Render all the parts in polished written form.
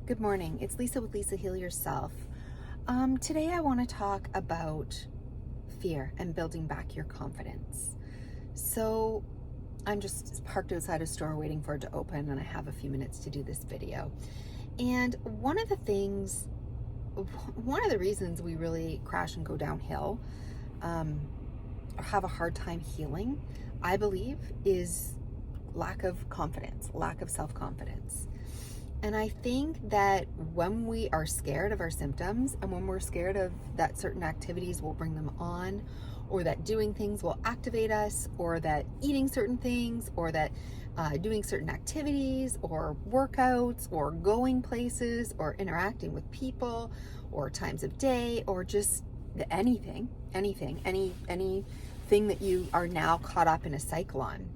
Good morning. It's Lisa with Lisa Heal Yourself. Today I want to talk about fear and building back your confidence. So I'm just parked outside a store waiting for it to open, and I have a few minutes to do this video. And one of the reasons we really crash and go downhill, or have a hard time healing, I believe, is lack of confidence, lack of self-confidence. And I think that when we are scared of our symptoms, and when we're scared of that certain activities will bring them on, or that doing things will activate us, or that eating certain things, or that doing certain activities or workouts or going places or interacting with people or times of day or just anything that you are now caught up in a cycle on,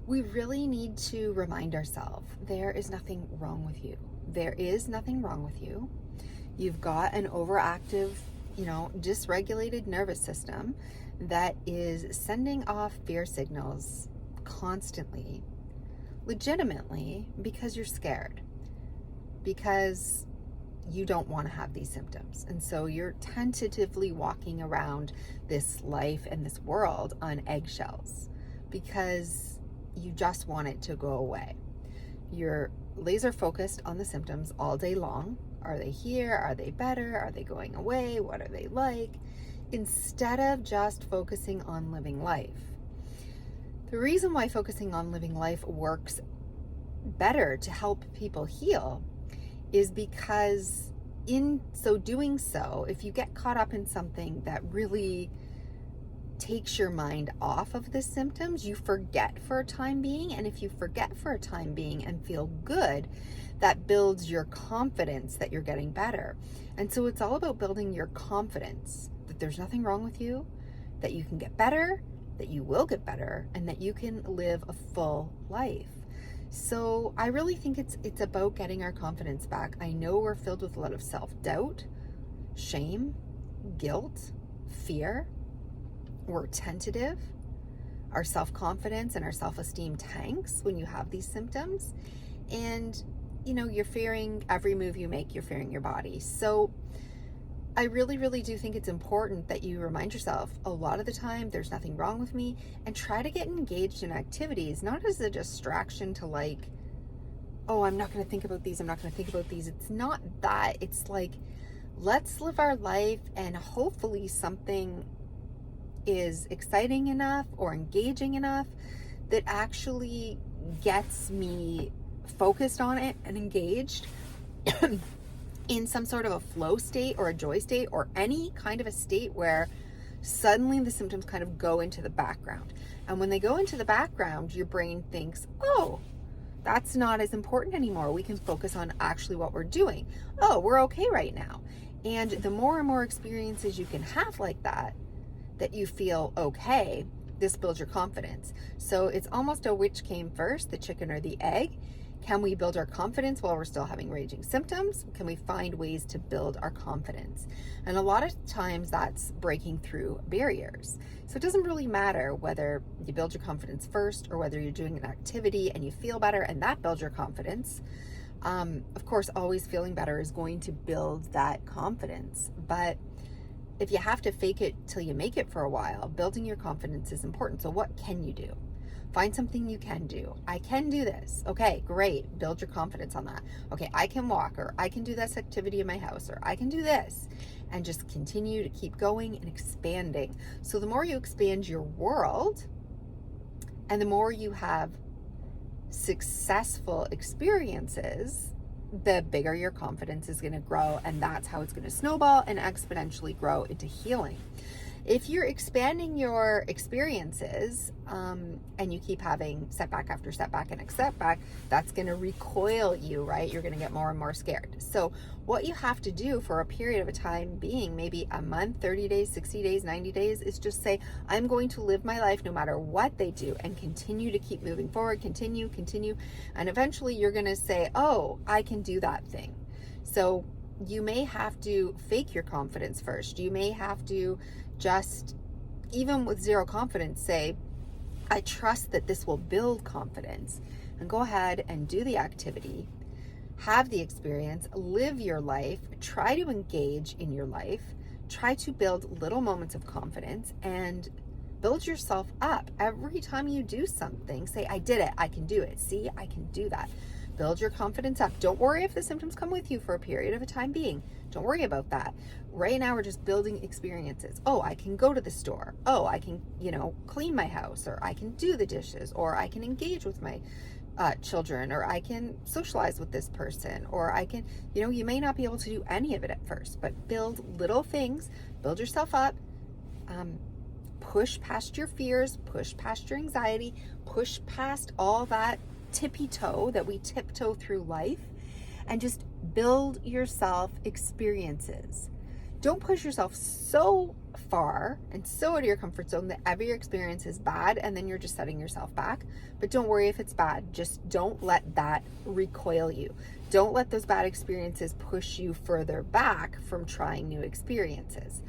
we really need to remind ourselves there is nothing wrong with you. There is nothing wrong with you. You've got an overactive, dysregulated nervous system that is sending off fear signals constantly, legitimately, because you're scared, because you don't want to have these symptoms. And so you're tentatively walking around this life and this world on eggshells because you just want it to go away. You're laser focused on the symptoms all day long. Are they here? Are they better? Are they going away? What are they like? Instead of just focusing on living life. The reason why focusing on living life works better to help people heal is because in so doing so, if you get caught up in something that really takes your mind off of the symptoms, you forget for a time being. And if you forget for a time being and feel good, that builds your confidence that you're getting better. And so it's all about building your confidence that there's nothing wrong with you, that you can get better, that you will get better, and that you can live a full life. So I really think it's about getting our confidence back. I know we're filled with a lot of self-doubt, shame, guilt, fear. We're tentative. Our self-confidence and our self-esteem tanks when you have these symptoms. And, you're fearing every move you make, you're fearing your body. So I really, really do think it's important that you remind yourself a lot of the time, there's nothing wrong with me, and try to get engaged in activities, not as a distraction to oh, I'm not going to think about these. I'm not going to think about these. It's not that. It's like, let's live our life, and hopefully something is exciting enough or engaging enough that actually gets me focused on it and engaged in some sort of a flow state or a joy state or any kind of a state where suddenly the symptoms kind of go into the background. And when they go into the background, your brain thinks, oh, that's not as important anymore. We can focus on actually what we're doing. Oh, we're okay right now. And the more and more experiences you can have like that you feel okay, this builds your confidence. So it's almost a which came first, the chicken or the egg. Can we build our confidence while we're still having raging symptoms? Can we find ways to build our confidence? And a lot of times that's breaking through barriers. So it doesn't really matter whether you build your confidence first or whether you're doing an activity and you feel better and that builds your confidence. Of course, always feeling better is going to build that confidence. But if you have to fake it till you make it for a while, building your confidence is important. So what can you do? Find something you can do. I can do this. Okay, great. Build your confidence on that. Okay, I can walk, or I can do this activity in my house, or I can do this. And just continue to keep going and expanding. So the more you expand your world and the more you have successful experiences, the bigger your confidence is going to grow, and that's how it's going to snowball and exponentially grow into healing. If you're expanding your experiences and you keep having setback after setback and setback, that's going to recoil you, right? You're going to get more and more scared. So what you have to do for a period of a time being, maybe a month, 30 days, 60 days, 90 days, is just say, I'm going to live my life no matter what they do, and continue to keep moving forward, continue. And eventually you're going to say, oh, I can do that thing. So you may have to fake your confidence first. You may have to just, even with zero confidence, say, I trust that this will build confidence, and go ahead and do the activity. have the experience, live your life, try to engage in your life, try to build little moments of confidence, and build yourself up. Every time you do something, say, I did it, I can do it. See, I can do that. Build your confidence up. Don't worry if the symptoms come with you for a period of a time being. Don't worry about that. Right now, we're just building experiences. Oh, I can go to the store. Oh, I can, clean my house, or I can do the dishes, or I can engage with my children, or I can socialize with this person, or I can, you may not be able to do any of it at first, but build little things, build yourself up, push past your fears, push past your anxiety, push past all that tippy toe that we tiptoe through life, and just build yourself experiences. Don't push yourself so far and so out of your comfort zone that every experience is bad and then you're just setting yourself back. But don't worry if it's bad. Just don't let that recoil you. Don't let those bad experiences push you further back from trying new experiences.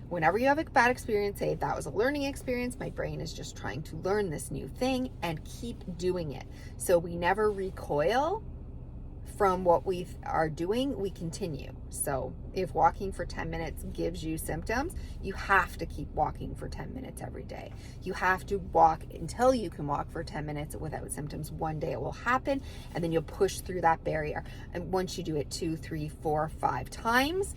Whenever you have a bad experience, say that was a learning experience, my brain is just trying to learn this new thing, and keep doing it. So we never recoil from what we are doing, we continue. So if walking for 10 minutes gives you symptoms, you have to keep walking for 10 minutes every day. You have to walk until you can walk for 10 minutes without symptoms. One day it will happen, and then you'll push through that barrier. And once you do it 2, 3, 4, 5 times,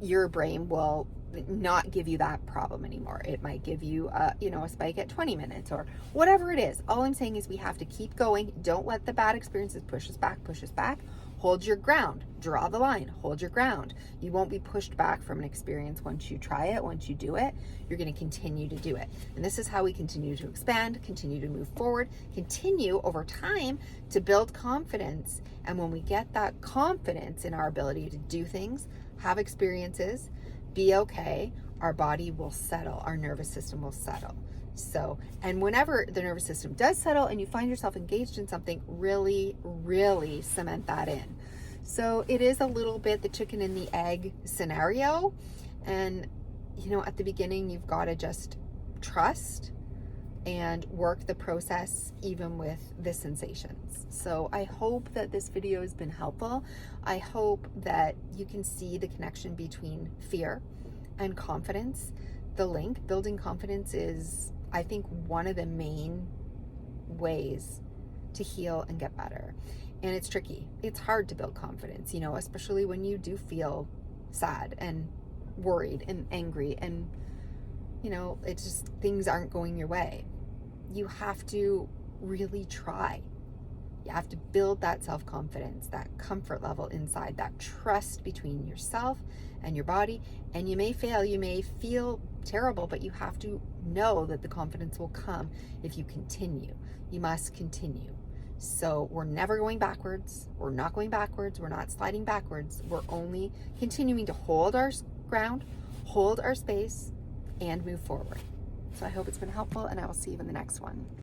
your brain will not give you that problem anymore. It might give you a spike at 20 minutes or whatever it is. All I'm saying is we have to keep going. Don't let the bad experiences push us back. Hold your ground, draw the line, hold your ground. You won't be pushed back from an experience once you try it, once you do it. You're going to continue to do it. And this is how we continue to expand, continue to move forward, continue over time to build confidence. And when we get that confidence in our ability to do things, have experiences, be okay, our body will settle, our nervous system will settle. So, and whenever the nervous system does settle and you find yourself engaged in something, really, really cement that in. So it is a little bit the chicken and the egg scenario. And, at the beginning, you've got to just trust and work the process even with the sensations. So I hope that this video has been helpful. I hope that you can see the connection between fear and confidence. The link, building confidence, is, I think, one of the main ways to heal and get better. And it's tricky. It's hard to build confidence, especially when you do feel sad and worried and angry and it's just things aren't going your way. You have to really try. You have to build that self-confidence, that comfort level inside, that trust between yourself and your body. And you may fail, you may feel terrible, but you have to know that the confidence will come if you continue. You must continue. So we're never going backwards. We're not going backwards. We're not sliding backwards. We're only continuing to hold our ground, hold our space, and move forward. So I hope it's been helpful, and I will see you in the next one.